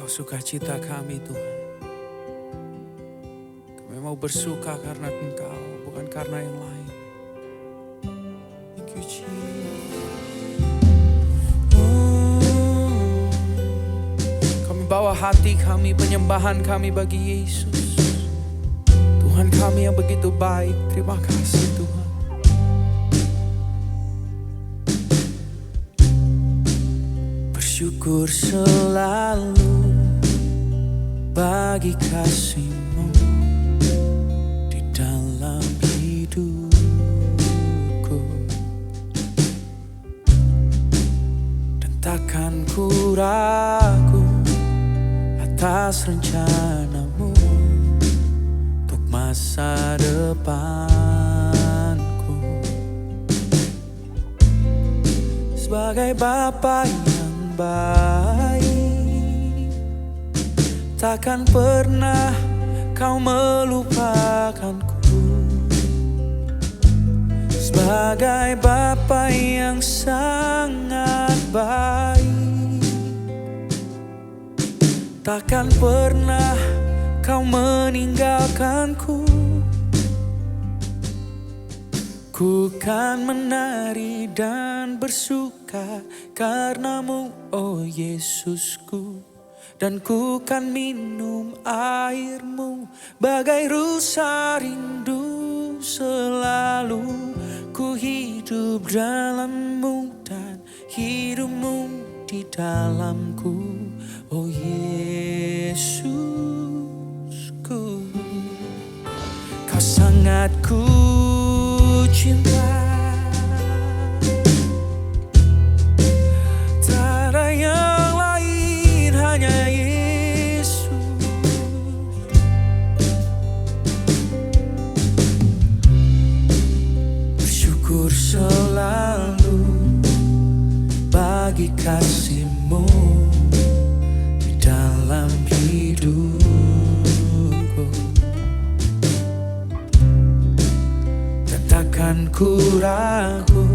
Engkau sukacita kami Tuhan. Kami mau bersuka karena Engkau, bukan karena yang lain. Thank you Jesus. Kami bawa hati kami, penyembahan kami bagi Yesus. Tuhan kami yang begitu baik, terima kasih Tuhan. Bersyukur selalu bagi kasih-Mu di dalam hidupku, dan takkan ku ragu atas rencana-Mu untuk masa depanku. Sebagai Bapa yang baik, takkan pernah Kau melupakanku. Sebagai Bapa yang sangat baik, takkan pernah Kau meninggalkanku. Ku kan menari dan bersuka karena-Mu, oh Yesusku. Dan ku kan minum air-Mu bagai rusa rindu. Selalu ku hidup dalam-Mu dan hidup-Mu di dalamku, oh Yesusku. Kau sangat ku cinta, tak ada yang lain, hanya Yesus. Bersyukur selalu bagi kasih-Mu di dalam hidupku, dan takkan ku ragu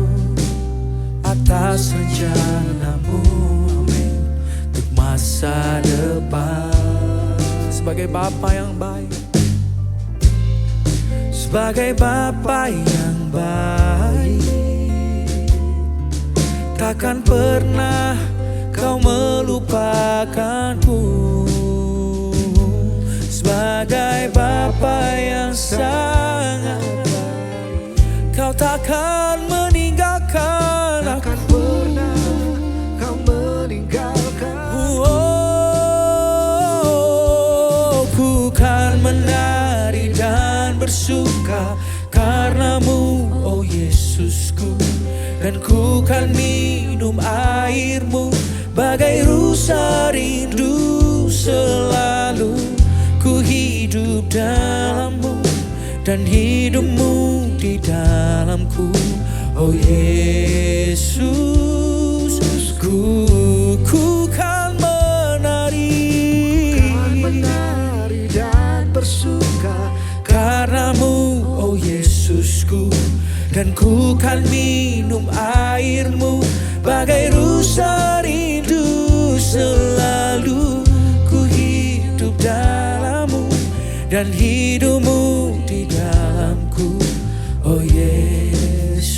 atas rencana-Mu, amin, untuk masa depan. Sebagai Bapa yang baik, sebagai Bapa yang baik, takkan pernah Kau melupakanku. Sebagai Bapa yang sangat baik, Kau takkan meninggalkan aku. Takkan pernah Kau meninggalkan. Oh, ku kan menari dan bersuka karena-Mu, oh Yesusku. Dan ku kan minum air-Mu bagai rusa rindu. Selalu ku hidup dalam-Mu dan hidup-Mu di dalamku, oh Yesus. Ku kan menari, Dan bersuka karena-Mu, oh Yesusku. Dan ku kan minum air-Mu bagai rusa rindu. Selalu ku hidup dalam-Mu dan hidup-Mu di dalamku, oh Yesusku.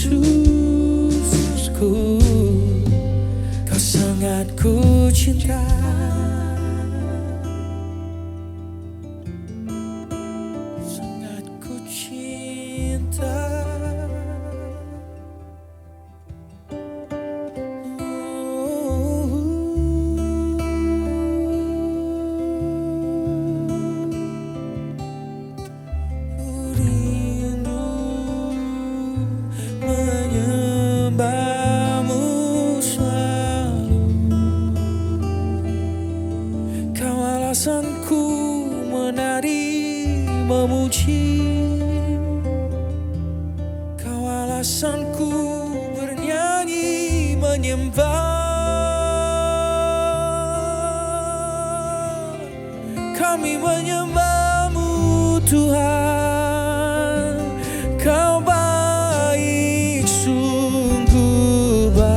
Kau sangat ku cinta, sangat ku cinta. Menyembah-Mu selalu. Kau alasanku menari memuji, Kau alasanku bernyanyi menyembah. Kami menyembah-Mu Tuhan. Kau baik, sungguh baik.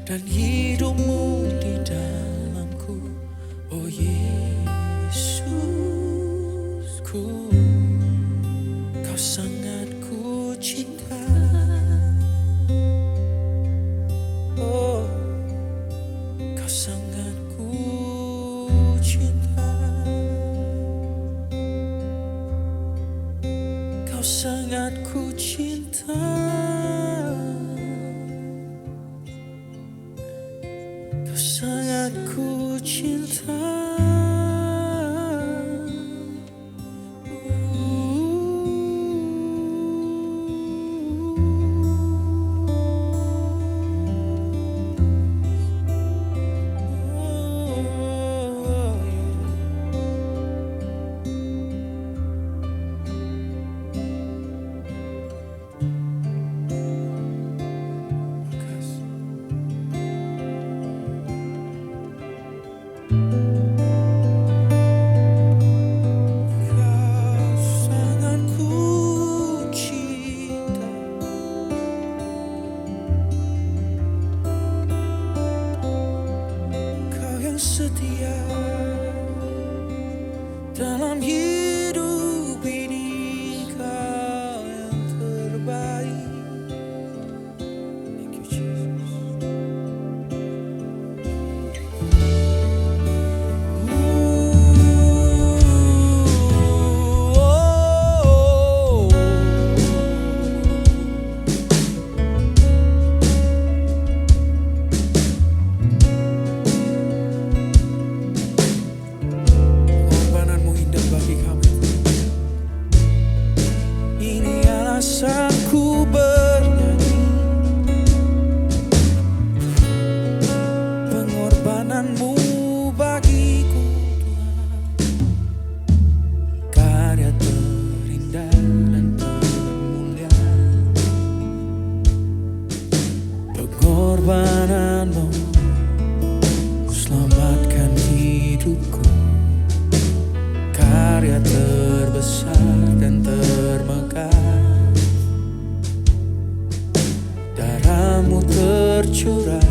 dan hidupmu di dalamku, oh Yesusku. Kau sangat ku cinta, oh kau sangat ku cinta, kau sangat ku cinta, kau sangat ku cinta. Setia dalam hidup ini, kau yang terbaik. Thank you, Jesus. Alasanku bernyanyi, pengorbananmu bagiku Tuhan, karya terindah dan termulia. Pengorbananmu selamatkan hidupku, karya terbesar dan termegah. Darahmu tercurah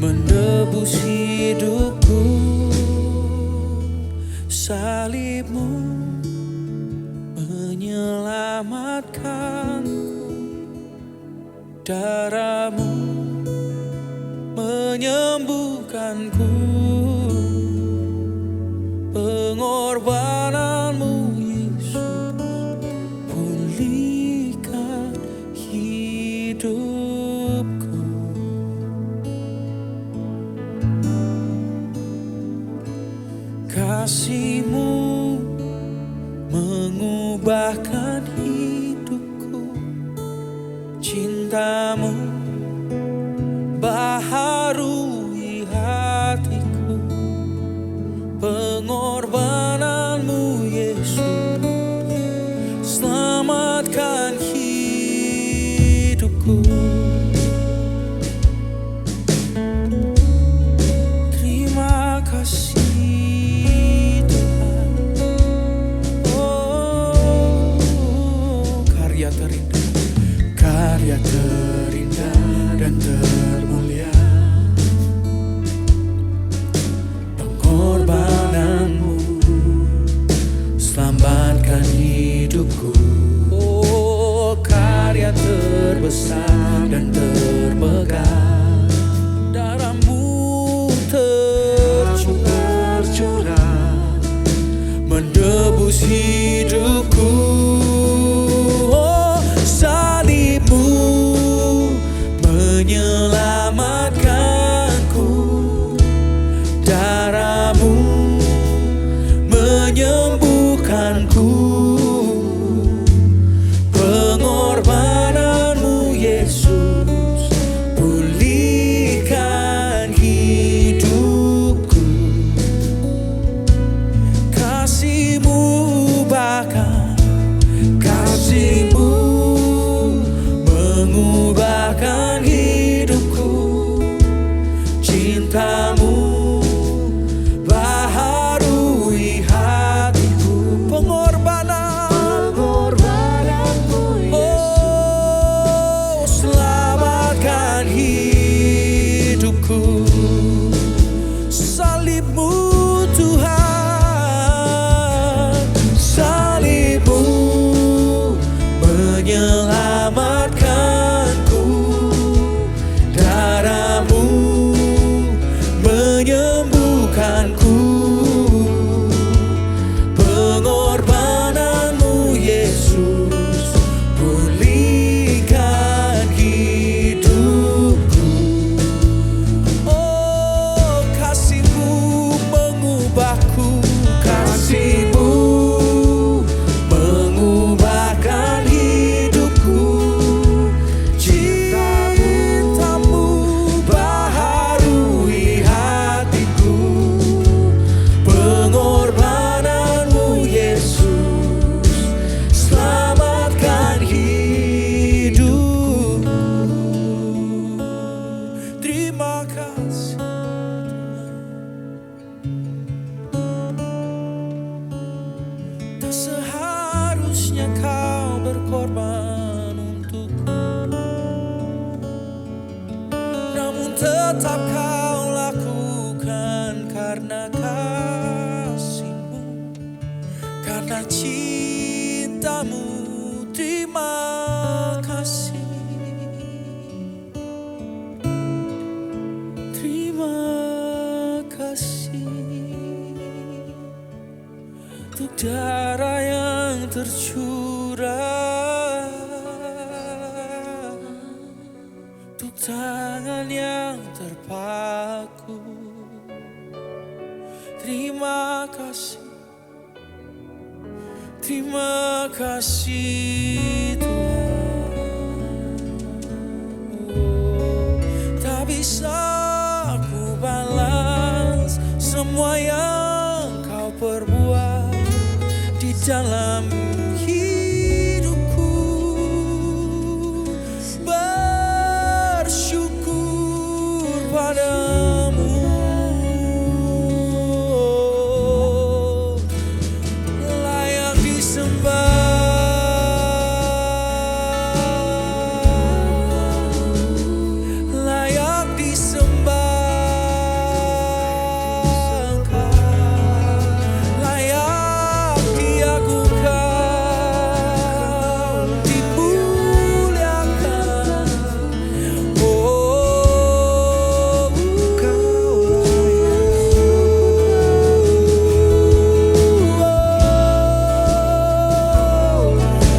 menebus hidupku, salibmu menyelamatkanku, darahmu menyembuhkanku, pengorbananmu Yesus pulihkan hidupku. Kasih-Mu mengubahkan hidupku, cinta-Mu baharui hatiku, pengorbananmu Yesus selamatkan hidupku. Terima kasih Tuhan, oh karya terindah dan termulia. Pengorbananmu selamatkan hidupku, oh karya terbesar dan termegah. Darahmu tercurah menebus hidupku, oh salibmu menyelamatkan padamu, menyembuhkanku. Pengorbananmu Yesus, pulihkan hidupku. Oh, kasih-Mu mengubahku, kasih-Mu mengubahkan hidupku. Cinta-Mu baharui hatiku. Pengorbananmu Yesus, selamatkan hidupku. Terima kasih. Tak seharusnya Kau berkorban untukku, namun tetap Kau lakukan karena kasih-Mu, karena cinta-Mu. Terima kasih. Terima kasih untuk darah yang tercurah, untuk tangan yang terpaku. Terima kasih. Terima kasih Tuhan. Oh, tak bisa ku balas semua yang Kau perbuat di dalam hidupku. Bersyukur padamu, layak disembah, layak disembahkan, layak diagungkan, dimuliakan. Oh,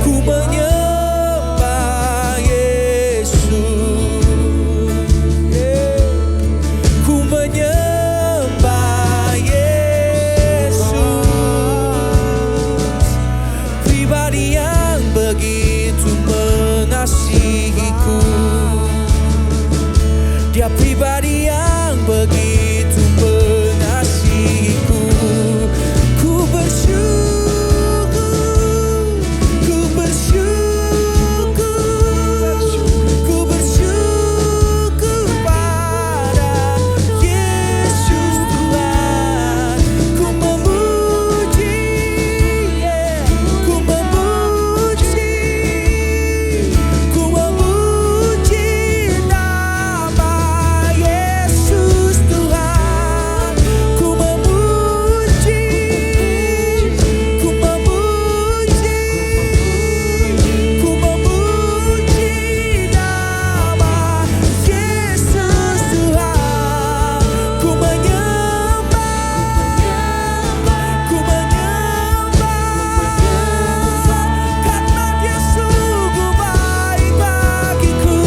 ku menyembah Yesus, ku menyembah Yesus, pribadi yang begitu mengasihiku. Dia pribadi yang begitu mengasihiku. Ku bersyukur, ku bersyukur, ku bersyukur pada Yesus Tuhan. Ku memuji, ku memuji, ku memuji nama Yesus Tuhan. Ku memuji, ku memuji, ku memuji nama Yesus Tuhan. Ku menyembah, ku menyembah, karena Dia sungguh baik bagiku.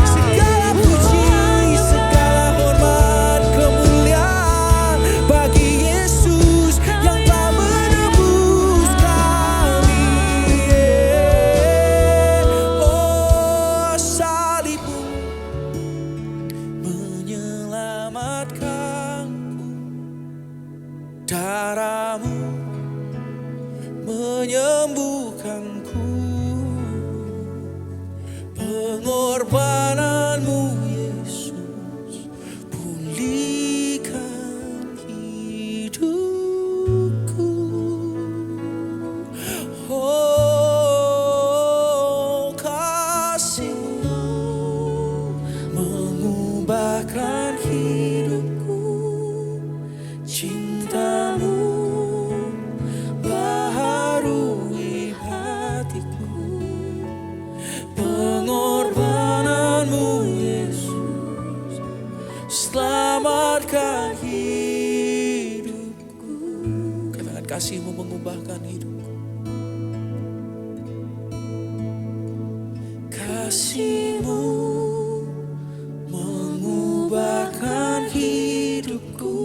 Segala puji, segala hormat, kemuliaan bagi Yesus yang telah menebus kami. Oh, salib-Mu menyelamatkanku, darah-Mu menyembuhkanku. Pengorbananmu Yesus, pulihkan hidupku. Oh, kasih-Mu mengubahkan hidupku. selamatkan hidupku. Katakan kasih-Mu mengubahkan hidupku. Kasih-Mu mengubahkan hidupku.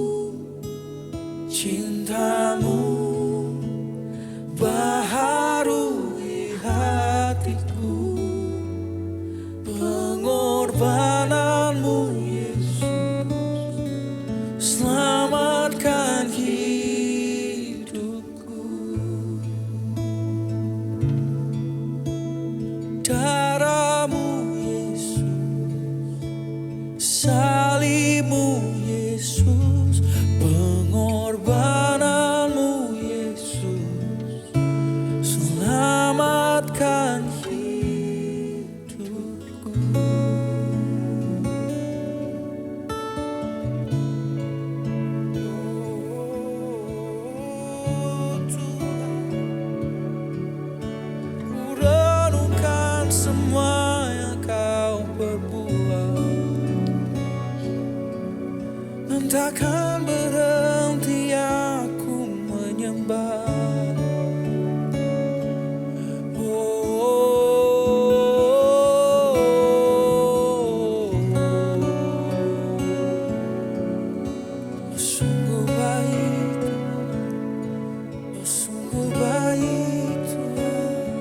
Cinta-Mu baharui hatiku. Pengorbanan-Mu Yesus selamatkan hidupku. Darah-Mu Yesus, salib-Mu Yesus, pengorbanan-Mu Yesus selamatkan hidupku. Oh Tuhan, ku renungkan semua yang Kau perbuat, dan takkan berhenti aku menyembah. Sungguh baik, oh sungguh baik Tuhan.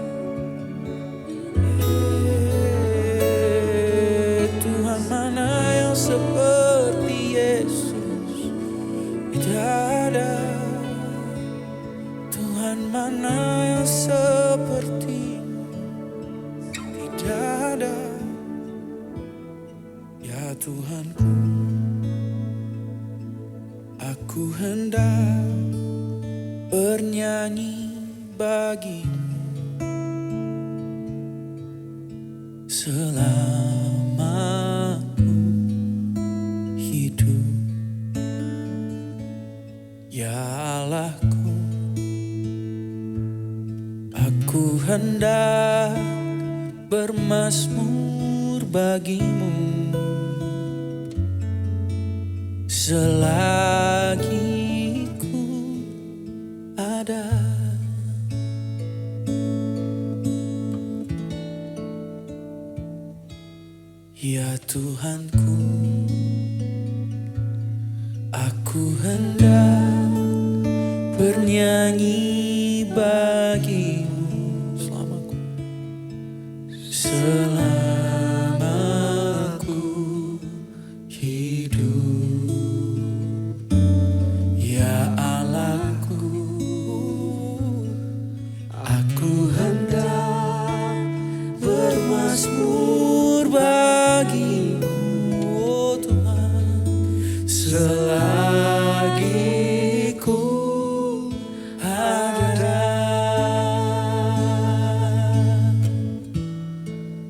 Tuhan, mana yang seperti Yesus? Tidak ada. Tuhan, mana yang seperti? Tidak ada. Ya Tuhanku, aku hendak bernyanyi bagi-Mu selama ku hidup. Ya Allahku, aku hendak bermazmur bagi-Mu selagi ku ada. Ya Tuhanku, aku hendak bernyanyi bagi-Mu selama ku hidup. Ya Allahku, aku hendak bermazmur bagi-Mu, oh Tuhan, selagi ku ada.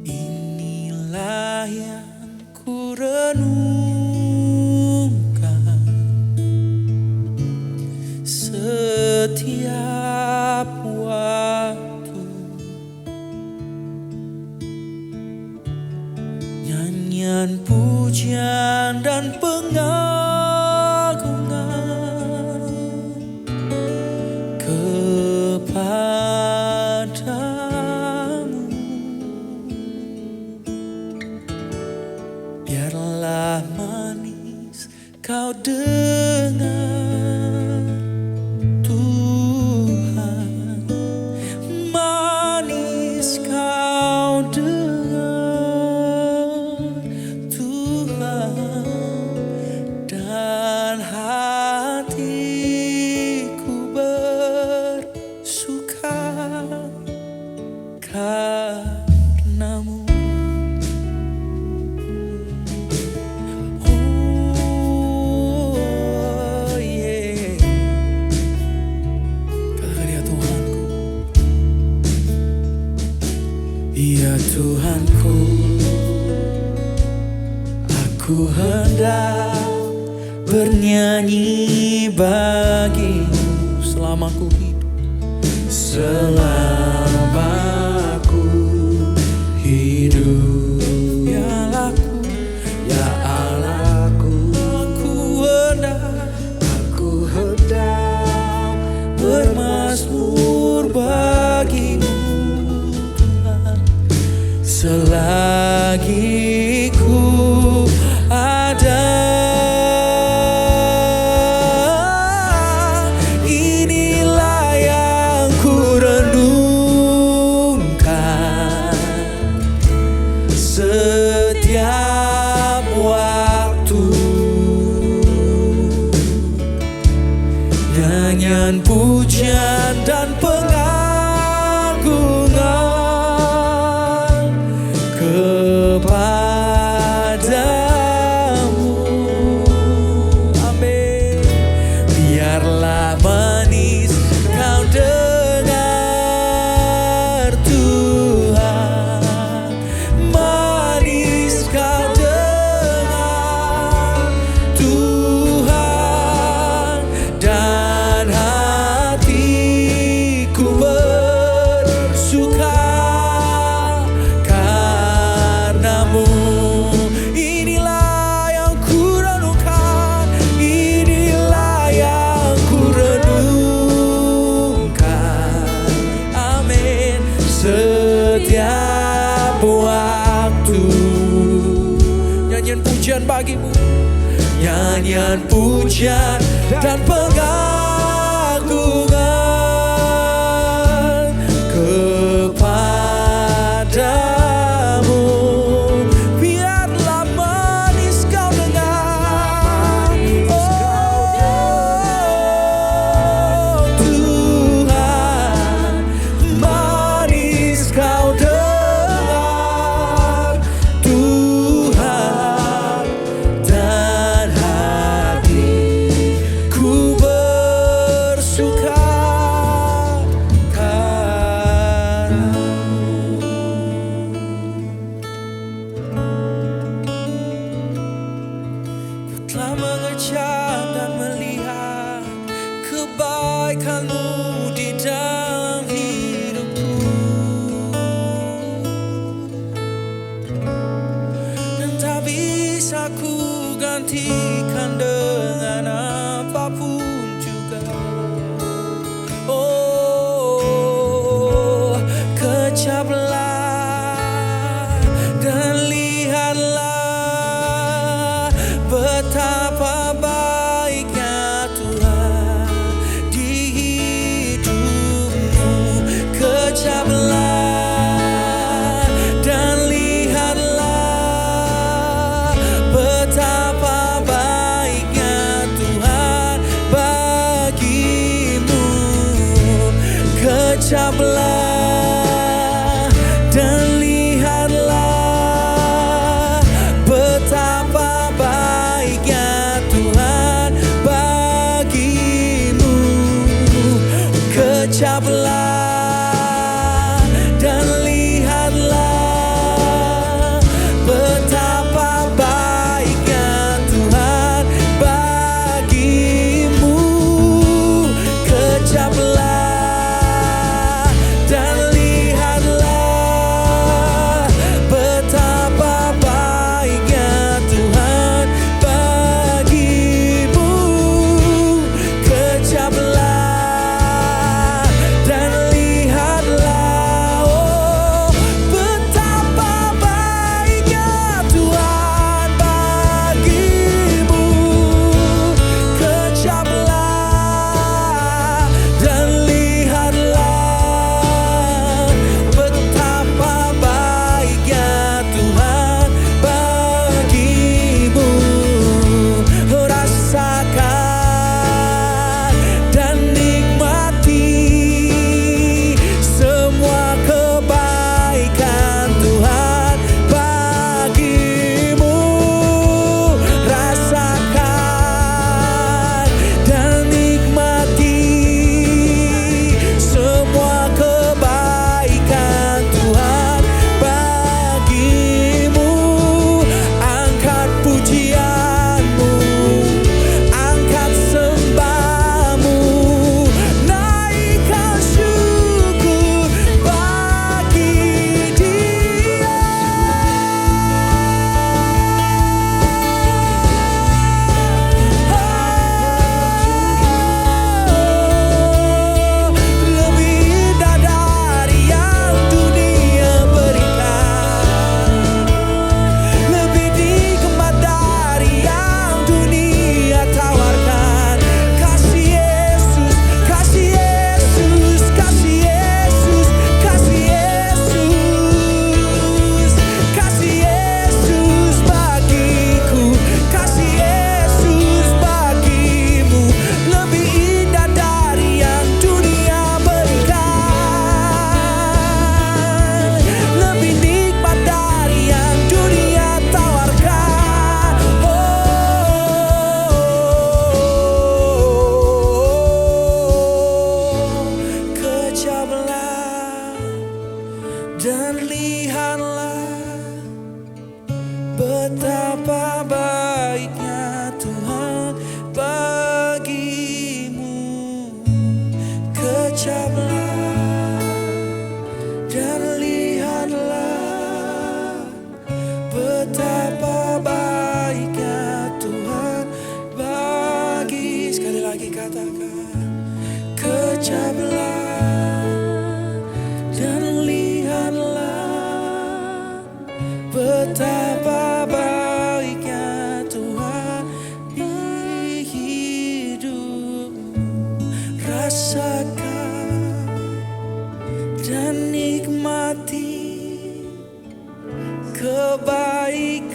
Inilah yang ku renungkan setiap waktu. Nyanyian pujian dan pengagungan kepadamu. Biarlah manis Kau dengar Tuhan, manis Kau dengar Tuhan, dan hatiku bersuka karena-Mu. Oh yeah, katakan ya Tuhanku, ya Tuhanku, aku hendak bernyanyi bagi-Mu selama ku hidup. Selama ku hidup, ya Allahku, ya Allahku, aku nyanyian pujian dan pengagungan kepadamu. Amin. Biarlah manis kau dengar Tuhan, manis kau dengar Tuhan, dan hatiku bersuka karenamu. Inilah yang ku renungkan, inilah yang ku renungkan. Amin. Setiap waktu nyanyian pujian bagimu, nyanyian pujian dan pengagungan kepadamu. Biarlah manis kau dengar, oh Tuhan, manis kau dengar Tuhan, dan hatiku bersuka karenamu. Ku telah mengejar dan melihat kebaikan-Mu di dalam hidupku, dan tak bisa ku gantikan dengan apapun juga. Oh, kejaplah dan lihatlah betapa baiknya Tuhan di hidupmu. Kejaplah dan lihatlah betapa baiknya Tuhan bagimu. Kejaplah dan lihatlah betapa baiknya Tuhan bagimu. Kejaplah dan lihatlah betapa baiknya Tuhan bagimu. Kejaplah dan katakan, kecaplah dan lihatlah betapa baiknya Tuhan di hidupmu. Rasakan dan nikmati kebaikan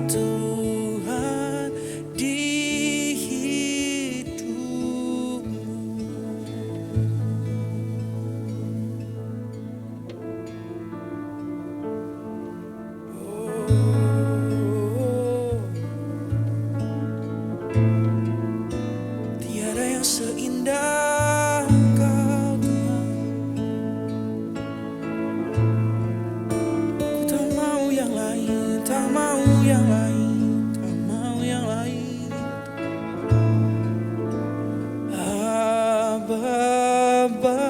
Tuhan di hidupmu. Oh, tiada yang seindah Engkau Tuhan. Ku tak mau yang lain, tak mau yang lain, tak mau yang lain. Abba, Bapa,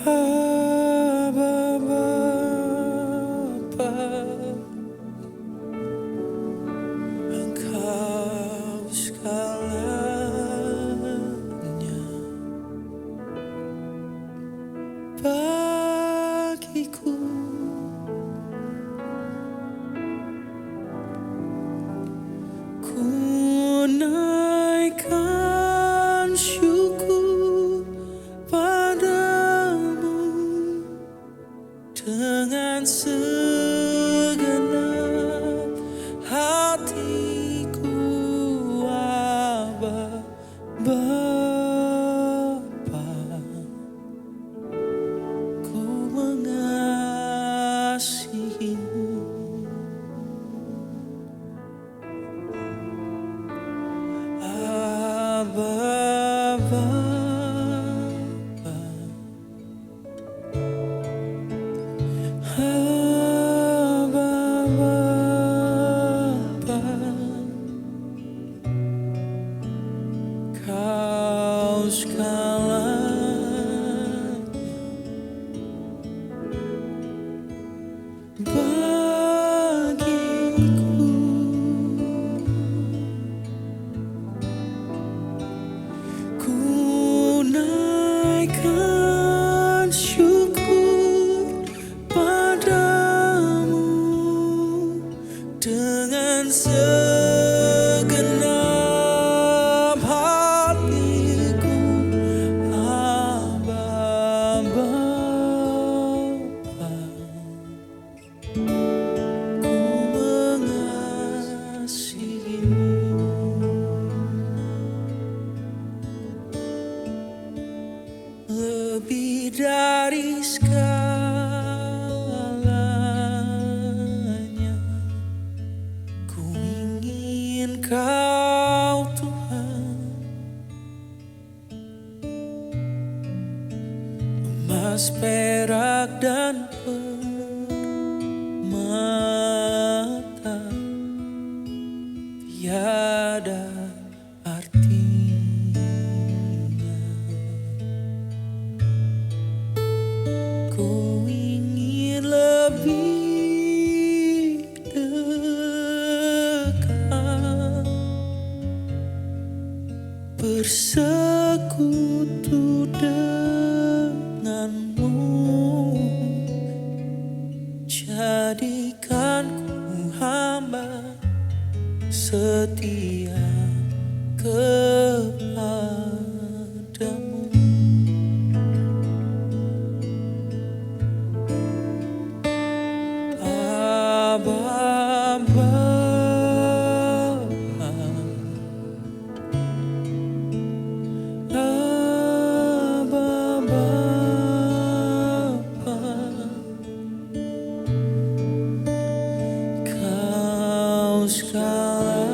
Abba, Bapa, Engkau segalanya bagiku. Ku naikkan syukur padamu dengan segenap hatiku, Abba, Bapa. Ku mengasihimu. Abba, Bapa, Abba, Bapa, Kau segalanya bagiku. Ku naikkan syukur padamu dengan segenap hatiku, Abba, Bapa. Ku mengasihimu. Lebih dari segalanya, ku ingin Kau Tuhan. Emas, perak, dan permata tiada artinya. Ku ingin lebih dekat bersekutu denganmu. Jadikan ku hamba setia kepadamu. Abba, Bapa, Abba, Bapa, Kau segalanya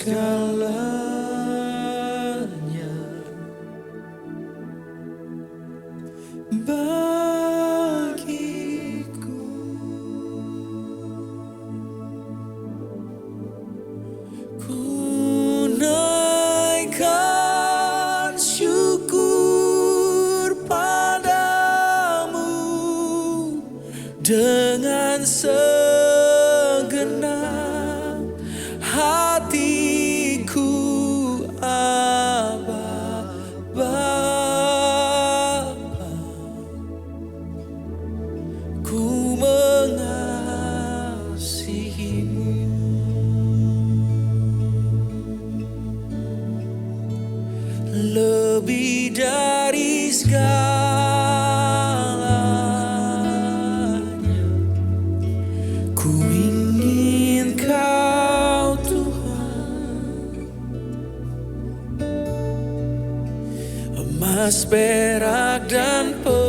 segalanya bagiku. Ku naikkan syukur padamu dengan segenap hatiku, Aba Bapa. Ku mengasihimu. Lebih dari segalanya, ku ingin Kau Tuhan. Emas, perak, dan permata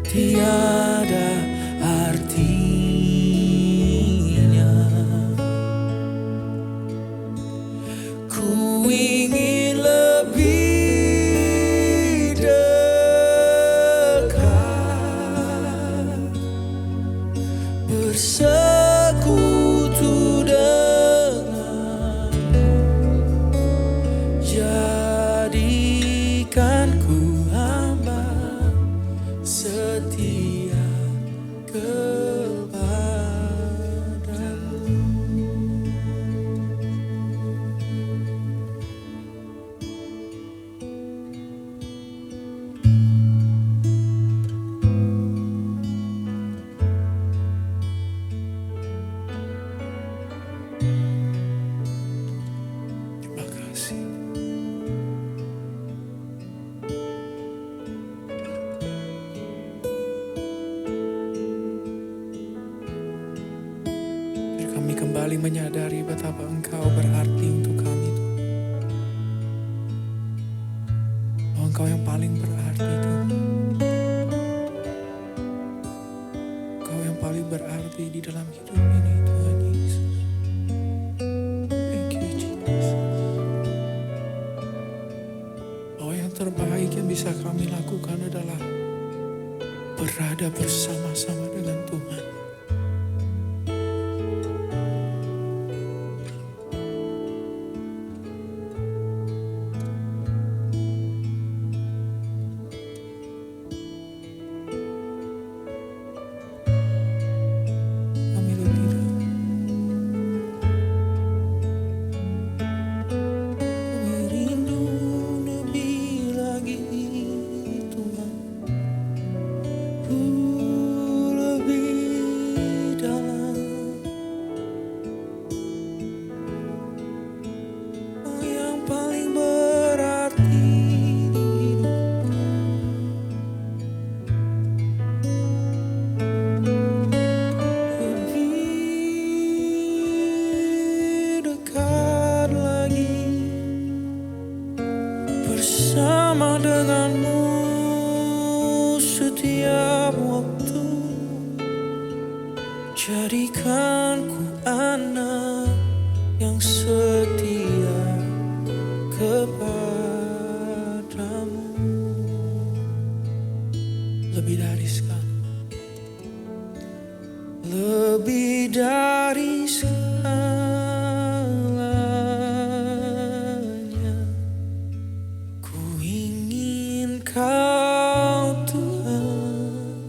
tiada artinya. Ku ingin lebih dekat, bersekutu denganmu. Jadikan ku hamba setia kepadamu. Terima kasih. Biar kami kembali menyadari betapa Engkau berarti untuk kami, Tuhan. Bahwa Engkau yang paling berarti, Tuhan. Engkau yang paling berarti di dalam hidup ini, Tuhan Yesus. Thank you, Jesus. Bahwa yang terbaik yang bisa kami lakukan adalah berada bersama-sama dengan Tuhan. Kami lebih rindu lebih lagi, Tuhan. Lebih dalam. Yang paling berarti di lebih dekat lagi, bersama denganmu setiap waktu. Jadikan ku anak yang setia kepadamu. Lebih dari segalanya, lebih dari segalanya, ku ingin Kau Tuhan.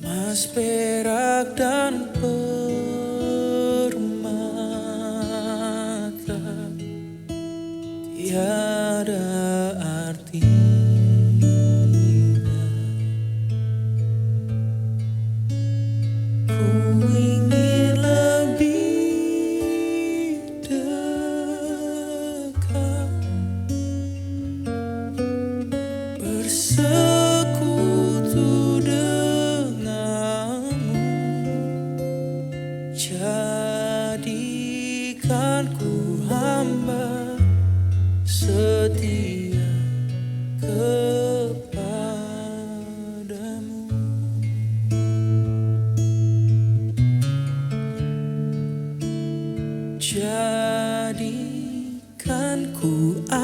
Emas, perak, dan permata tiada artinya. Ku ingin lebih dekat, bersekutu denganmu. Jadikan ku hamba setia kepadamu.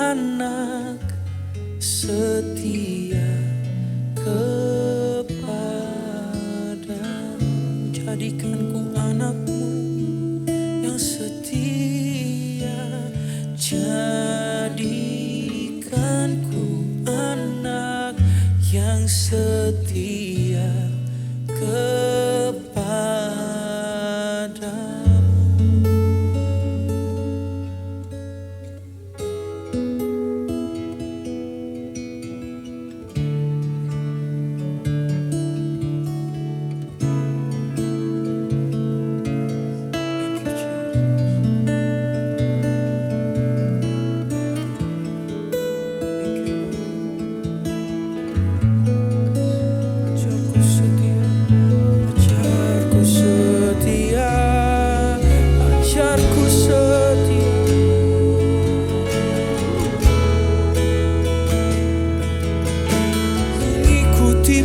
anak setia kepadamu. Jadikan ku anakmu yang setia, jadikan ku anak yang setia kepadamu.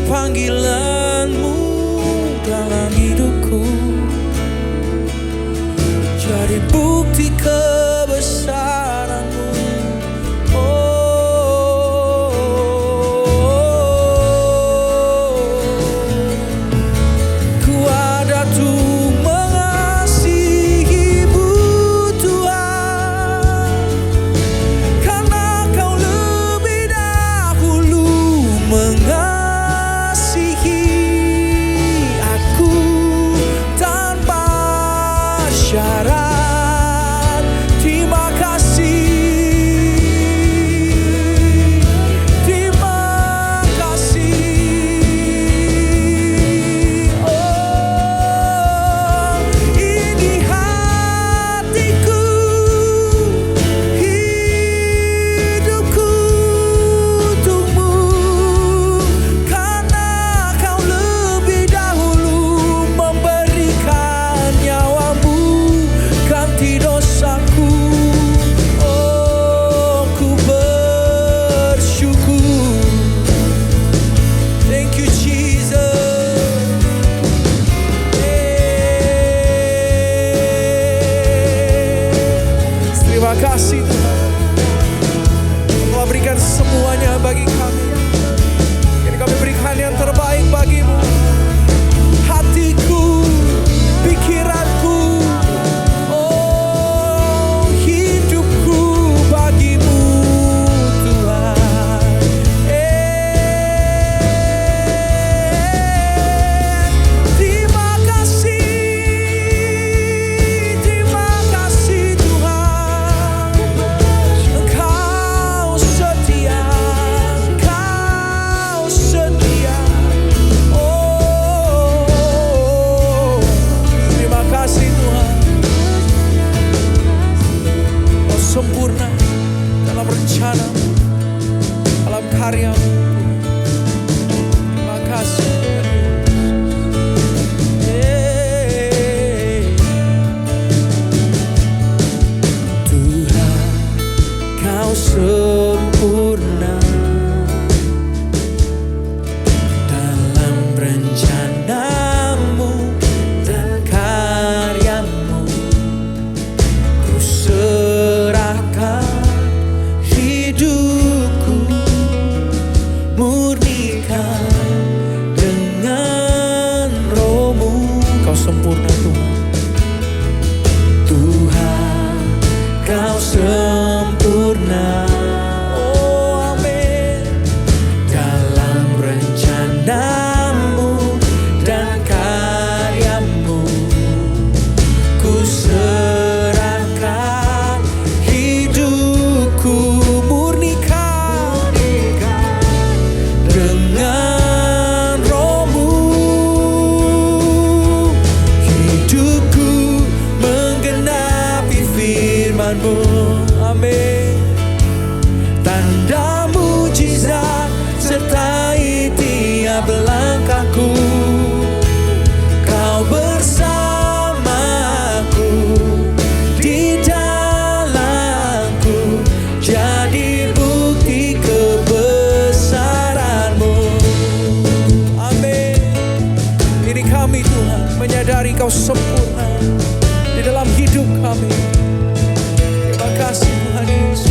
Panggilanmu dalam hidupku, jadi bukti kebesaranmu. Ku ada tuh mengasihimu Tuhan, karena Kau lebih dahulu mengasihi syarat. Terima kasih, terima kasih. Oh, ini hatiku, hidupku untukmu, karena Kau lebih dahulu memberikan nyawamu ganti dosaku. Oh, ku bersyukur. Thank you Jesus. Terima kasih Tuhan, Kau berikan semuanya bagi kami. Ini kami berikan yang terbaik bagimu. Hatiku, pikiranku, sempurna dalam rencana, dalam karya. Terima kasih Tuhan, Kau sempurna dalam rencanamu dan karyamu. Ku hidupku, murnikan dengan Roh-Mu. Kau sempurna Tuhan, Tuhan, Kau sempurna. Oh amin. Dalam rencanamu dan karyamu, ku serahkan hidupku, murnikan dengan Roh-Mu. Hidupku menggenapi firman-Mu. Amin. Tanda mujizat sertai tiap langkahku. Kau bersamaku, di dalamku, jadi bukti kebesaran-Mu. Amin. Ini kami Tuhan menyadari Kau sempurna di dalam hidup kami. Terima kasih Tuhan Yesus.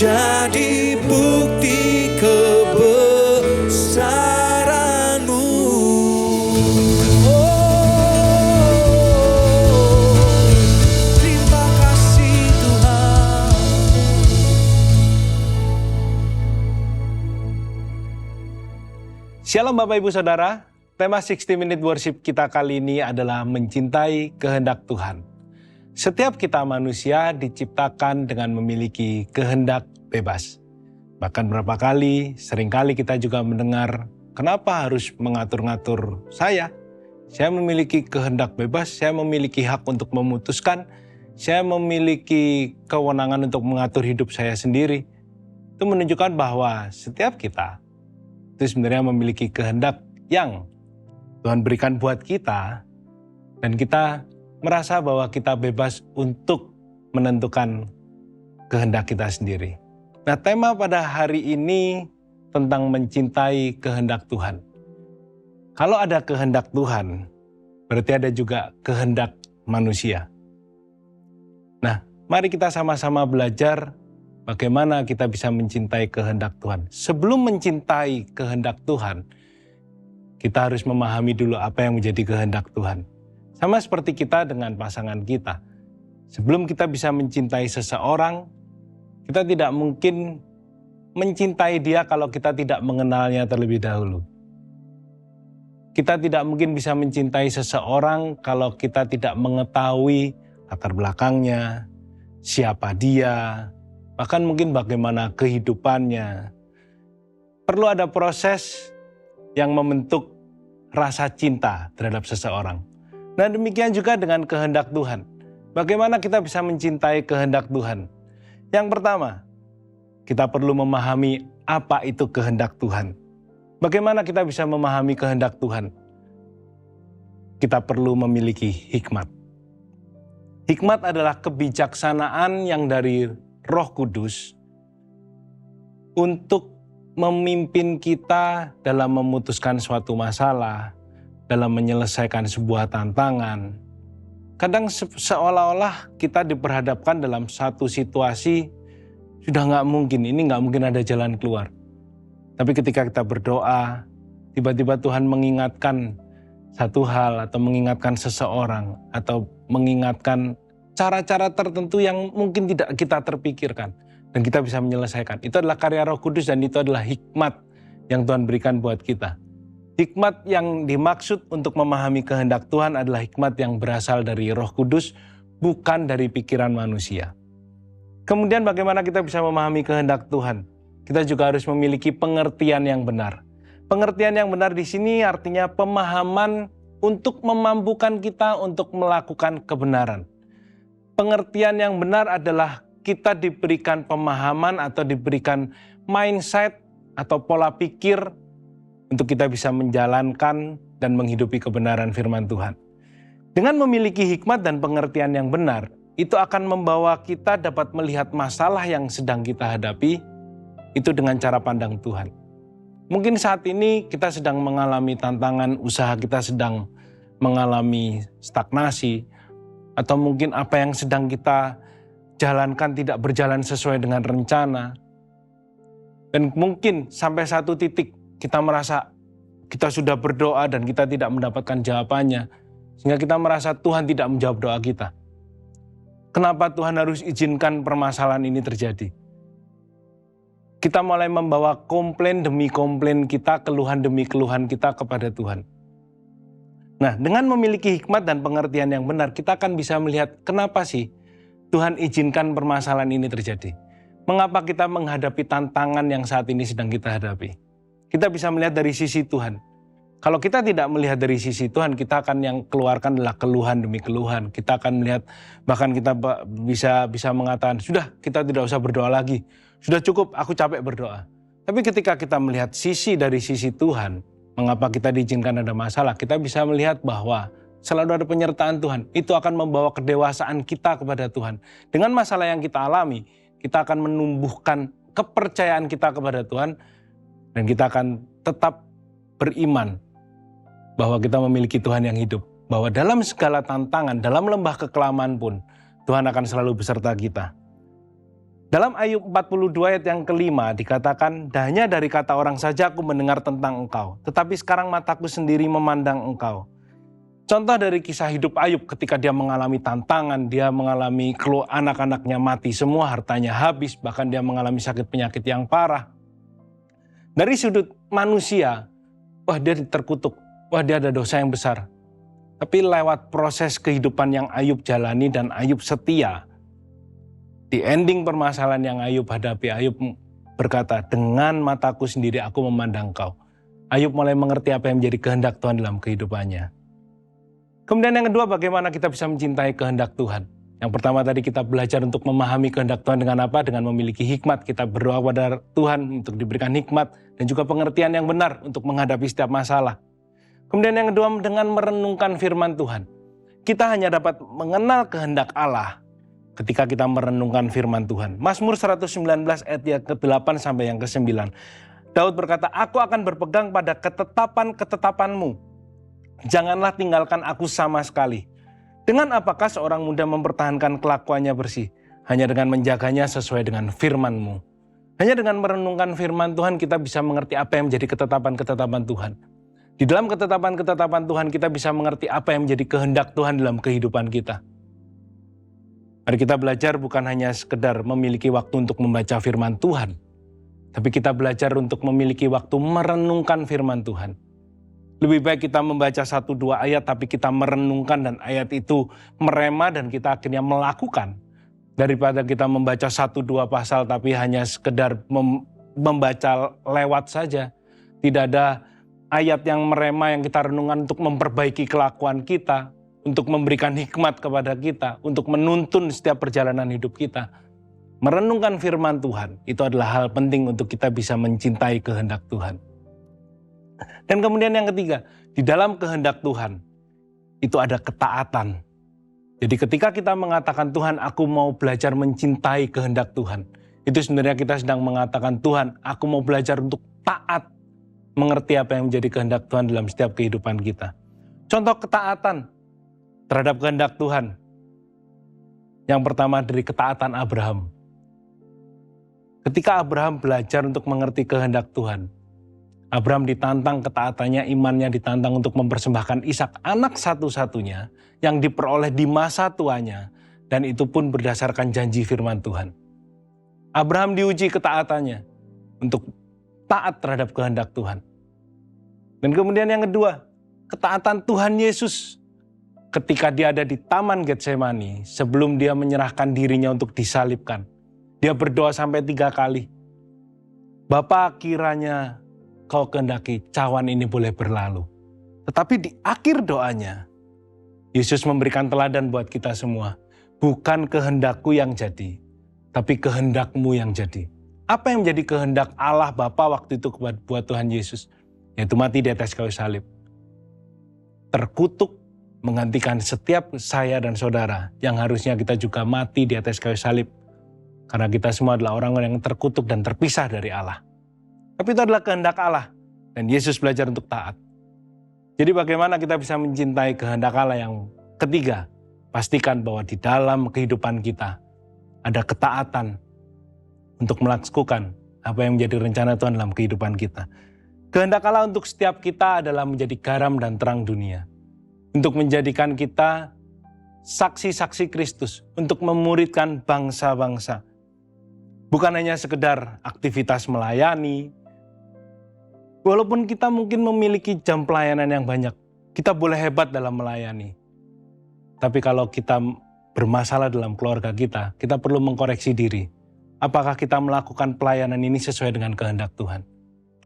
jadi bukti kebesaran-Mu. Terima kasih Tuhan. Shalom Bapak Ibu Saudara, tema 60 Minute Worship kita kali ini adalah mencintai kehendak Tuhan. Setiap kita manusia diciptakan dengan memiliki kehendak bebas. Bahkan berapa kali, seringkali kita juga mendengar, kenapa harus mengatur-ngatur saya? Saya memiliki kehendak bebas, saya memiliki hak untuk memutuskan, saya memiliki kewenangan untuk mengatur hidup saya sendiri. Itu menunjukkan bahwa setiap kita itu sebenarnya memiliki kehendak yang Tuhan berikan buat kita, dan kita merasa bahwa kita bebas untuk menentukan kehendak kita sendiri. Nah, tema pada hari ini tentang mencintai kehendak Tuhan. Kalau ada kehendak Tuhan, berarti ada juga kehendak manusia. Nah, mari kita sama-sama belajar bagaimana kita bisa mencintai kehendak Tuhan. Sebelum mencintai kehendak Tuhan, kita harus memahami dulu apa yang menjadi kehendak Tuhan. Sama seperti kita dengan pasangan kita. Sebelum kita bisa mencintai seseorang, kita tidak mungkin mencintai dia kalau kita tidak mengenalnya terlebih dahulu. Kita tidak mungkin bisa mencintai seseorang kalau kita tidak mengetahui latar belakangnya, siapa dia, bahkan mungkin bagaimana kehidupannya. Perlu ada proses yang membentuk rasa cinta terhadap seseorang. Nah, demikian juga dengan kehendak Tuhan. Bagaimana kita bisa mencintai kehendak Tuhan? Yang pertama, kita perlu memahami apa itu kehendak Tuhan. Bagaimana kita bisa memahami kehendak Tuhan? Kita perlu memiliki hikmat. Hikmat adalah kebijaksanaan yang dari Roh Kudus untuk memimpin kita dalam memutuskan suatu masalah, dalam menyelesaikan sebuah tantangan. Kadang seolah-olah kita diperhadapkan dalam satu situasi, sudah nggak mungkin, ini nggak mungkin ada jalan keluar. Tapi ketika kita berdoa, tiba-tiba Tuhan mengingatkan satu hal, atau mengingatkan seseorang, atau mengingatkan cara-cara tertentu yang mungkin tidak kita terpikirkan, dan kita bisa menyelesaikan. Itu adalah karya Roh Kudus, dan itu adalah hikmat yang Tuhan berikan buat kita. Hikmat yang dimaksud untuk memahami kehendak Tuhan adalah hikmat yang berasal dari Roh Kudus, bukan dari pikiran manusia. Kemudian bagaimana kita bisa memahami kehendak Tuhan? Kita juga harus memiliki pengertian yang benar. Pengertian yang benar di sini artinya pemahaman untuk memampukan kita untuk melakukan kebenaran. Pengertian yang benar adalah kita diberikan pemahaman atau diberikan mindset atau pola pikir untuk kita bisa menjalankan dan menghidupi kebenaran firman Tuhan. Dengan memiliki hikmat dan pengertian yang benar, itu akan membawa kita dapat melihat masalah yang sedang kita hadapi, itu dengan cara pandang Tuhan. Mungkin saat ini kita sedang mengalami tantangan, usaha kita sedang mengalami stagnasi, atau mungkin apa yang sedang kita jalankan tidak berjalan sesuai dengan rencana. Dan mungkin sampai satu titik kita merasa kita sudah berdoa dan kita tidak mendapatkan jawabannya, sehingga kita merasa Tuhan tidak menjawab doa kita. Kenapa Tuhan harus izinkan permasalahan ini terjadi? Kita mulai membawa komplain demi komplain kita, keluhan demi keluhan kita kepada Tuhan. Nah, dengan memiliki hikmat dan pengertian yang benar, kita akan bisa melihat kenapa sih Tuhan izinkan permasalahan ini terjadi. Mengapa kita menghadapi tantangan yang saat ini sedang kita hadapi? Kita bisa melihat dari sisi Tuhan. Kalau kita tidak melihat dari sisi Tuhan, kita akan yang keluarkan adalah keluhan demi keluhan. Kita akan melihat, bahkan kita bisa mengatakan, sudah kita tidak usah berdoa lagi. Sudah cukup, aku capek berdoa. Tapi ketika kita melihat sisi dari sisi Tuhan, mengapa kita diizinkan ada masalah, kita bisa melihat bahwa selalu ada penyertaan Tuhan. Itu akan membawa kedewasaan kita kepada Tuhan. Dengan masalah yang kita alami, kita akan menumbuhkan kepercayaan kita kepada Tuhan, dan kita akan tetap beriman bahwa kita memiliki Tuhan yang hidup. Bahwa dalam segala tantangan, dalam lembah kekelaman pun, Tuhan akan selalu beserta kita. Dalam Ayub 42 ayat yang kelima dikatakan, hanya dari kata orang saja aku mendengar tentang engkau, tetapi sekarang mataku sendiri memandang engkau. Contoh dari kisah hidup Ayub ketika dia mengalami tantangan, dia mengalami anak-anaknya mati semua, hartanya habis, bahkan dia mengalami sakit penyakit yang parah. Dari sudut manusia, wah dia terkutuk, wah dia ada dosa yang besar. Tapi lewat proses kehidupan yang Ayub jalani dan Ayub setia, di ending permasalahan yang Ayub hadapi, Ayub berkata, dengan mataku sendiri aku memandang kau. Ayub mulai mengerti apa yang menjadi kehendak Tuhan dalam kehidupannya. Kemudian yang kedua, bagaimana kita bisa mencintai kehendak Tuhan. Yang pertama tadi kita belajar untuk memahami kehendak Tuhan dengan apa? Dengan memiliki hikmat. Kita berdoa kepada Tuhan untuk diberikan hikmat dan juga pengertian yang benar untuk menghadapi setiap masalah. Kemudian yang kedua, dengan merenungkan firman Tuhan. Kita hanya dapat mengenal kehendak Allah ketika kita merenungkan firman Tuhan. Mazmur 119 ayat yang ke-8 sampai yang ke-9. Daud berkata, aku akan berpegang pada ketetapan-ketetapanmu. Janganlah tinggalkan aku sama sekali. Dengan apakah seorang muda mempertahankan kelakuannya bersih? Hanya dengan menjaganya sesuai dengan firman-Mu. Hanya dengan merenungkan firman Tuhan kita bisa mengerti apa yang menjadi ketetapan-ketetapan Tuhan. Di dalam ketetapan-ketetapan Tuhan kita bisa mengerti apa yang menjadi kehendak Tuhan dalam kehidupan kita. Mari kita belajar bukan hanya sekedar memiliki waktu untuk membaca firman Tuhan, tapi kita belajar untuk memiliki waktu merenungkan firman Tuhan. Lebih baik kita membaca 1-2 ayat tapi kita merenungkan dan ayat itu merema dan kita akhirnya melakukan. Daripada kita membaca 1-2 pasal tapi hanya sekedar membaca lewat saja. Tidak ada ayat yang merema yang kita renungkan untuk memperbaiki kelakuan kita, untuk memberikan hikmat kepada kita, untuk menuntun setiap perjalanan hidup kita. Merenungkan firman Tuhan, itu adalah hal penting untuk kita bisa mencintai kehendak Tuhan. Dan kemudian yang ketiga, di dalam kehendak Tuhan, itu ada ketaatan. Jadi ketika kita mengatakan Tuhan, aku mau belajar mencintai kehendak Tuhan, itu sebenarnya kita sedang mengatakan Tuhan, aku mau belajar untuk taat, mengerti apa yang menjadi kehendak Tuhan dalam setiap kehidupan kita. Contoh ketaatan terhadap kehendak Tuhan. Yang pertama dari ketaatan Abraham. Ketika Abraham belajar untuk mengerti kehendak Tuhan, Abraham ditantang ketaatannya, imannya ditantang untuk mempersembahkan Ishak, anak satu-satunya yang diperoleh di masa tuanya, dan itu pun berdasarkan janji firman Tuhan. Abraham diuji ketaatannya untuk taat terhadap kehendak Tuhan. Dan kemudian yang kedua, ketaatan Tuhan Yesus. Ketika dia ada di Taman Getsemani, sebelum dia menyerahkan dirinya untuk disalibkan, dia berdoa sampai 3 kali. Bapa, kiranya kau kehendaki cawan ini boleh berlalu. Tetapi di akhir doanya, Yesus memberikan teladan buat kita semua. Bukan kehendakku yang jadi, tapi kehendakmu yang jadi. Apa yang menjadi kehendak Allah Bapa waktu itu buat Tuhan Yesus? Yaitu mati di atas kayu salib. Terkutuk, menggantikan setiap saya dan saudara yang harusnya kita juga mati di atas kayu salib. Karena kita semua adalah orang-orang yang terkutuk dan terpisah dari Allah. Tapi itu adalah kehendak Allah. Dan Yesus belajar untuk taat. Jadi bagaimana kita bisa mencintai kehendak Allah yang ketiga? Pastikan bahwa di dalam kehidupan kita ada ketaatan untuk melakukan apa yang menjadi rencana Tuhan dalam kehidupan kita. Kehendak Allah untuk setiap kita adalah menjadi garam dan terang dunia. Untuk menjadikan kita saksi-saksi Kristus, untuk memuridkan bangsa-bangsa. Bukan hanya sekedar aktivitas melayani. Walaupun kita mungkin memiliki jam pelayanan yang banyak, kita boleh hebat dalam melayani. Tapi kalau kita bermasalah dalam keluarga kita perlu mengkoreksi diri. Apakah kita melakukan pelayanan ini sesuai dengan kehendak Tuhan?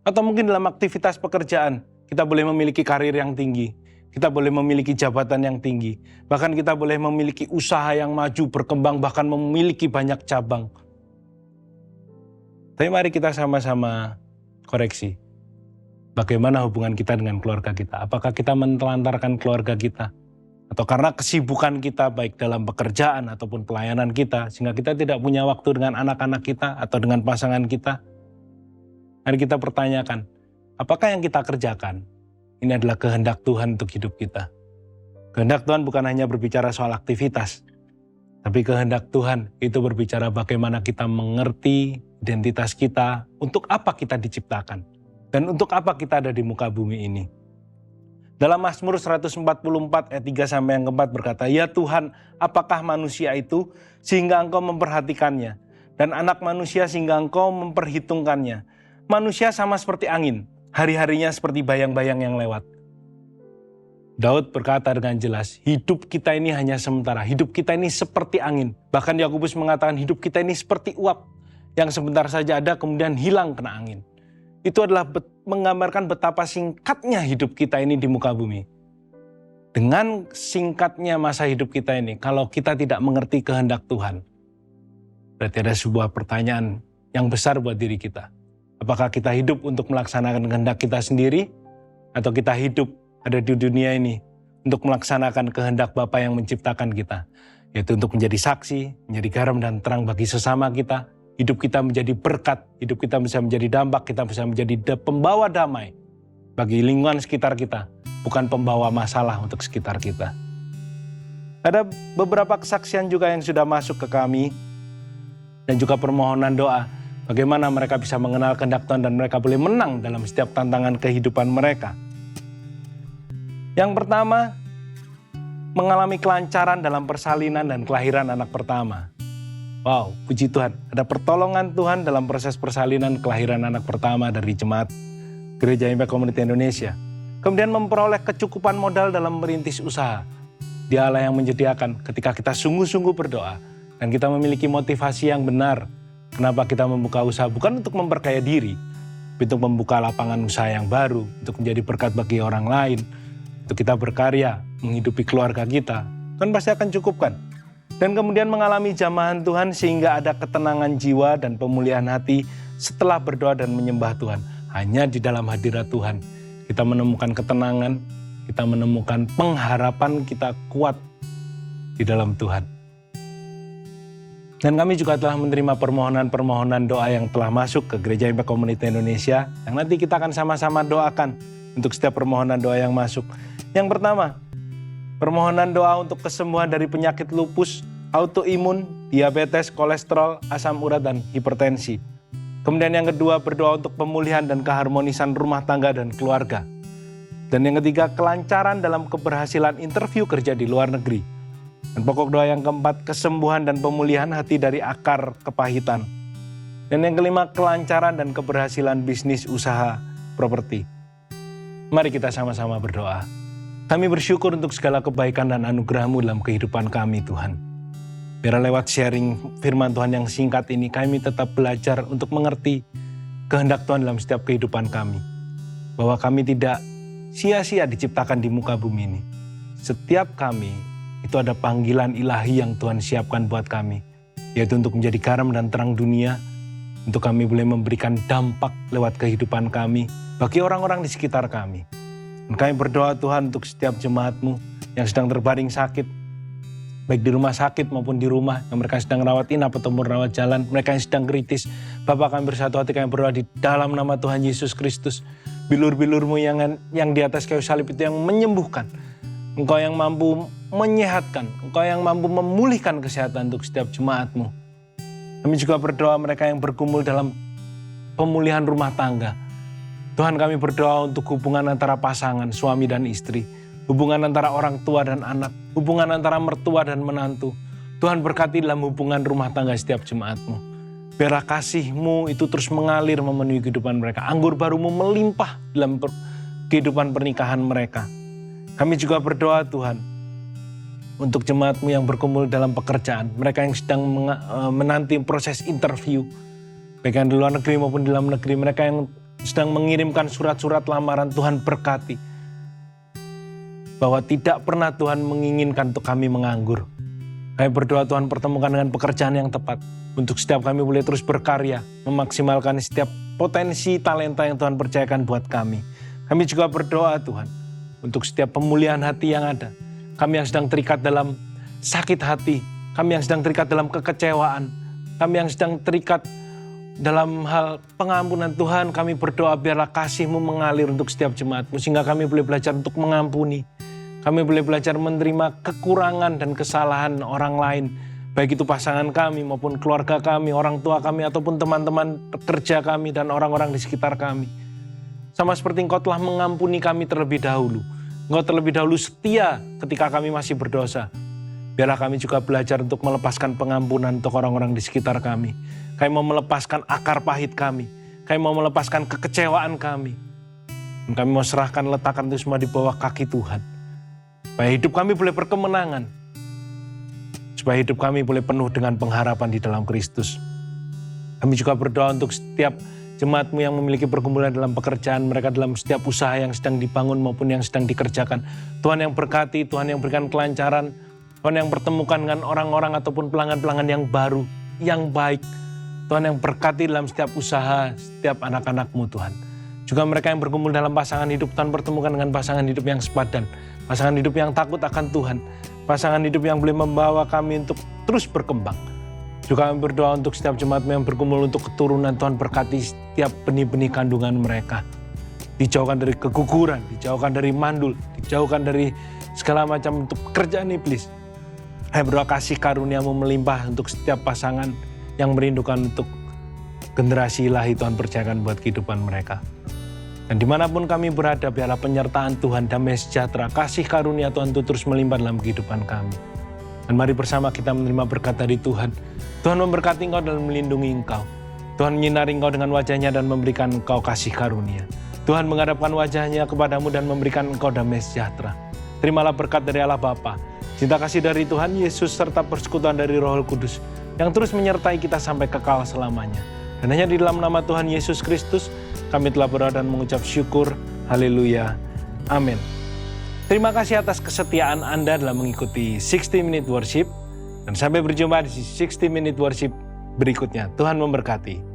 Atau mungkin dalam aktivitas pekerjaan, kita boleh memiliki karir yang tinggi. Kita boleh memiliki jabatan yang tinggi. Bahkan kita boleh memiliki usaha yang maju, berkembang, bahkan memiliki banyak cabang. Tapi mari kita sama-sama koreksi. Bagaimana hubungan kita dengan keluarga kita? Apakah kita menelantarkan keluarga kita? Atau karena kesibukan kita baik dalam pekerjaan ataupun pelayanan kita, sehingga kita tidak punya waktu dengan anak-anak kita atau dengan pasangan kita? Mari kita pertanyakan, apakah yang kita kerjakan ini adalah kehendak Tuhan untuk hidup kita? Kehendak Tuhan bukan hanya berbicara soal aktivitas, Tapi kehendak Tuhan itu berbicara bagaimana kita mengerti identitas kita, untuk apa kita diciptakan, dan untuk apa kita ada di muka bumi ini. Dalam Mazmur 144 ayat 3 sampai yang keempat berkata, "Ya Tuhan, apakah manusia itu sehingga Engkau memperhatikannya, dan anak manusia sehingga Engkau memperhitungkannya. Manusia sama seperti angin, hari-harinya seperti bayang-bayang yang lewat." Daud berkata dengan jelas, hidup kita ini hanya sementara, hidup kita ini seperti angin. Bahkan Yakobus mengatakan hidup kita ini seperti uap yang sebentar saja ada kemudian hilang kena angin. Itu adalah menggambarkan betapa singkatnya hidup kita ini di muka bumi. Dengan singkatnya masa hidup kita ini, kalau kita tidak mengerti kehendak Tuhan, berarti ada sebuah pertanyaan yang besar buat diri kita. Apakah kita hidup untuk melaksanakan kehendak kita sendiri, atau kita hidup ada di dunia ini untuk melaksanakan kehendak Bapa yang menciptakan kita, yaitu untuk menjadi saksi, menjadi garam dan terang bagi sesama kita. Hidup kita menjadi berkat, hidup kita bisa menjadi dampak, kita bisa menjadi pembawa damai bagi lingkungan sekitar kita, bukan pembawa masalah untuk sekitar kita. Ada beberapa kesaksian juga yang sudah masuk ke kami, dan juga permohonan doa, bagaimana mereka bisa mengenal kehendak Tuhan dan mereka boleh menang dalam setiap tantangan kehidupan mereka. Yang pertama, mengalami kelancaran dalam persalinan dan kelahiran anak pertama. Wow, puji Tuhan, ada pertolongan Tuhan dalam proses persalinan kelahiran anak pertama dari jemaat Gereja Impact Community Indonesia. Kemudian memperoleh kecukupan modal dalam merintis usaha. Dia Allah yang menyediakan ketika kita sungguh-sungguh berdoa dan kita memiliki motivasi yang benar. Kenapa kita membuka usaha? Bukan untuk memperkaya diri, tapi untuk membuka lapangan usaha yang baru, untuk menjadi berkat bagi orang lain, untuk kita berkarya, menghidupi keluarga kita. Tuhan pasti akan cukupkan. Dan kemudian mengalami jamahan Tuhan sehingga ada ketenangan jiwa dan pemulihan hati setelah berdoa dan menyembah Tuhan. Hanya di dalam hadirat Tuhan kita menemukan ketenangan, kita menemukan pengharapan kita kuat di dalam Tuhan. Dan kami juga telah menerima permohonan-permohonan doa yang telah masuk ke Gereja Impact Community Indonesia, yang nanti kita akan sama-sama doakan untuk setiap permohonan doa yang masuk. Yang pertama, permohonan doa untuk kesembuhan dari penyakit lupus, autoimun, diabetes, kolesterol, asam urat, dan hipertensi. Kemudian yang kedua, berdoa untuk pemulihan dan keharmonisan rumah tangga dan keluarga. Dan yang ketiga, kelancaran dalam keberhasilan interview kerja di luar negeri. Dan pokok doa yang keempat, kesembuhan dan pemulihan hati dari akar kepahitan. Dan yang kelima, kelancaran dan keberhasilan bisnis usaha properti. Mari kita sama-sama berdoa. Kami bersyukur untuk segala kebaikan dan anugerah-Mu dalam kehidupan kami, Tuhan. Biar lewat sharing firman Tuhan yang singkat ini, kami tetap belajar untuk mengerti kehendak Tuhan dalam setiap kehidupan kami. Bahwa kami tidak sia-sia diciptakan di muka bumi ini. Setiap kami, itu ada panggilan ilahi yang Tuhan siapkan buat kami. Yaitu untuk menjadi garam dan terang dunia, untuk kami boleh memberikan dampak lewat kehidupan kami bagi orang-orang di sekitar kami. Dan kami berdoa Tuhan untuk setiap jemaat-Mu yang sedang terbaring sakit, baik di rumah sakit maupun di rumah, yang mereka sedang rawat inap atau merawat jalan, mereka yang sedang kritis. Bapak, kami bersatu hati, kami berdoa di dalam nama Tuhan Yesus Kristus. Bilur-bilur-Mu yang di atas kayu salib itu yang menyembuhkan. Engkau yang mampu menyehatkan, Engkau yang mampu memulihkan kesehatan untuk setiap jemaat-Mu. Kami juga berdoa mereka yang bergumul dalam pemulihan rumah tangga. Tuhan, kami berdoa untuk hubungan antara pasangan, suami dan istri. Hubungan antara orang tua dan anak. Hubungan antara mertua dan menantu. Tuhan, berkati dalam hubungan rumah tangga setiap jemaat-Mu. Biarlah kasih-Mu itu terus mengalir memenuhi kehidupan mereka. Anggur baru-Mu melimpah dalam kehidupan pernikahan mereka. Kami juga berdoa Tuhan, untuk jemaat-Mu yang berkumpul dalam pekerjaan. Mereka yang sedang menanti proses interview. Baik yang di luar negeri maupun di dalam negeri. Mereka yang sedang mengirimkan surat-surat lamaran, Tuhan berkati. Bahwa tidak pernah Tuhan menginginkan untuk kami menganggur. Kami berdoa Tuhan pertemukan dengan pekerjaan yang tepat. Untuk setiap kami boleh terus berkarya, memaksimalkan setiap potensi talenta yang Tuhan percayakan buat kami. Kami juga berdoa Tuhan, untuk setiap pemulihan hati yang ada. Kami yang sedang terikat dalam sakit hati, kami yang sedang terikat dalam kekecewaan, kami yang sedang terikat dalam hal pengampunan Tuhan, kami berdoa biarlah kasih-Mu mengalir untuk setiap jemaat-Mu, sehingga kami boleh belajar untuk mengampuni. Kami boleh belajar menerima kekurangan dan kesalahan orang lain, Baik itu pasangan kami maupun keluarga kami, orang tua kami, ataupun teman-teman kerja kami dan orang-orang di sekitar kami. Sama seperti Engkau telah mengampuni kami terlebih dahulu. Engkau terlebih dahulu setia ketika kami masih berdosa. Biarlah kami juga belajar untuk melepaskan pengampunan untuk orang-orang di sekitar kami. Kami mau melepaskan akar pahit kami. Kami mau melepaskan kekecewaan kami. Dan kami mau serahkan, letakkan itu semua di bawah kaki Tuhan. Supaya hidup kami boleh berkemenangan. Supaya hidup kami boleh penuh dengan pengharapan di dalam Kristus. Kami juga berdoa untuk setiap jemaat-Mu yang memiliki pergumulan dalam pekerjaan mereka, dalam setiap usaha yang sedang dibangun maupun yang sedang dikerjakan. Tuhan yang berkati, Tuhan yang berikan kelancaran, Tuhan yang pertemukan dengan orang-orang ataupun pelanggan-pelanggan yang baru, yang baik. Tuhan yang berkati dalam setiap usaha, setiap anak-anak-Mu Tuhan. Juga mereka yang bergumul dalam pasangan hidup, Tuhan pertemukan dengan pasangan hidup yang sepadan. Pasangan hidup yang takut akan Tuhan. Pasangan hidup yang boleh membawa kami untuk terus berkembang. Juga kami berdoa untuk setiap jemaat-Mu yang bergumul untuk keturunan. Tuhan berkati setiap benih-benih kandungan mereka. Dijauhkan dari keguguran, dijauhkan dari mandul, dijauhkan dari segala macam untuk pekerjaan iblis. Saya berdoa kasih karunia-Mu melimpah untuk setiap pasangan yang merindukan untuk generasi ilahi Tuhan percayakan buat kehidupan mereka. Dan dimanapun kami berada, biarlah penyertaan Tuhan, damai sejahtera, kasih karunia Tuhan itu terus melimpah dalam kehidupan kami. Dan mari bersama kita menerima berkat dari Tuhan. Tuhan memberkati Engkau dan melindungi Engkau. Tuhan menyinari Engkau dengan wajah-Nya dan memberikan Engkau kasih karunia. Tuhan menghadapkan wajah-Nya kepadamu dan memberikan Engkau damai sejahtera. Terimalah berkat dari Allah Bapa, cinta kasih dari Tuhan Yesus, serta persekutuan dari Roh Kudus, yang terus menyertai kita sampai kekal selamanya. Dan hanya di dalam nama Tuhan Yesus Kristus, kami telah berdoa dan mengucap syukur. Haleluya. Amin. Terima kasih atas kesetiaan Anda dalam mengikuti 60 Minute Worship. Dan sampai berjumpa di 60 Minute Worship berikutnya. Tuhan memberkati.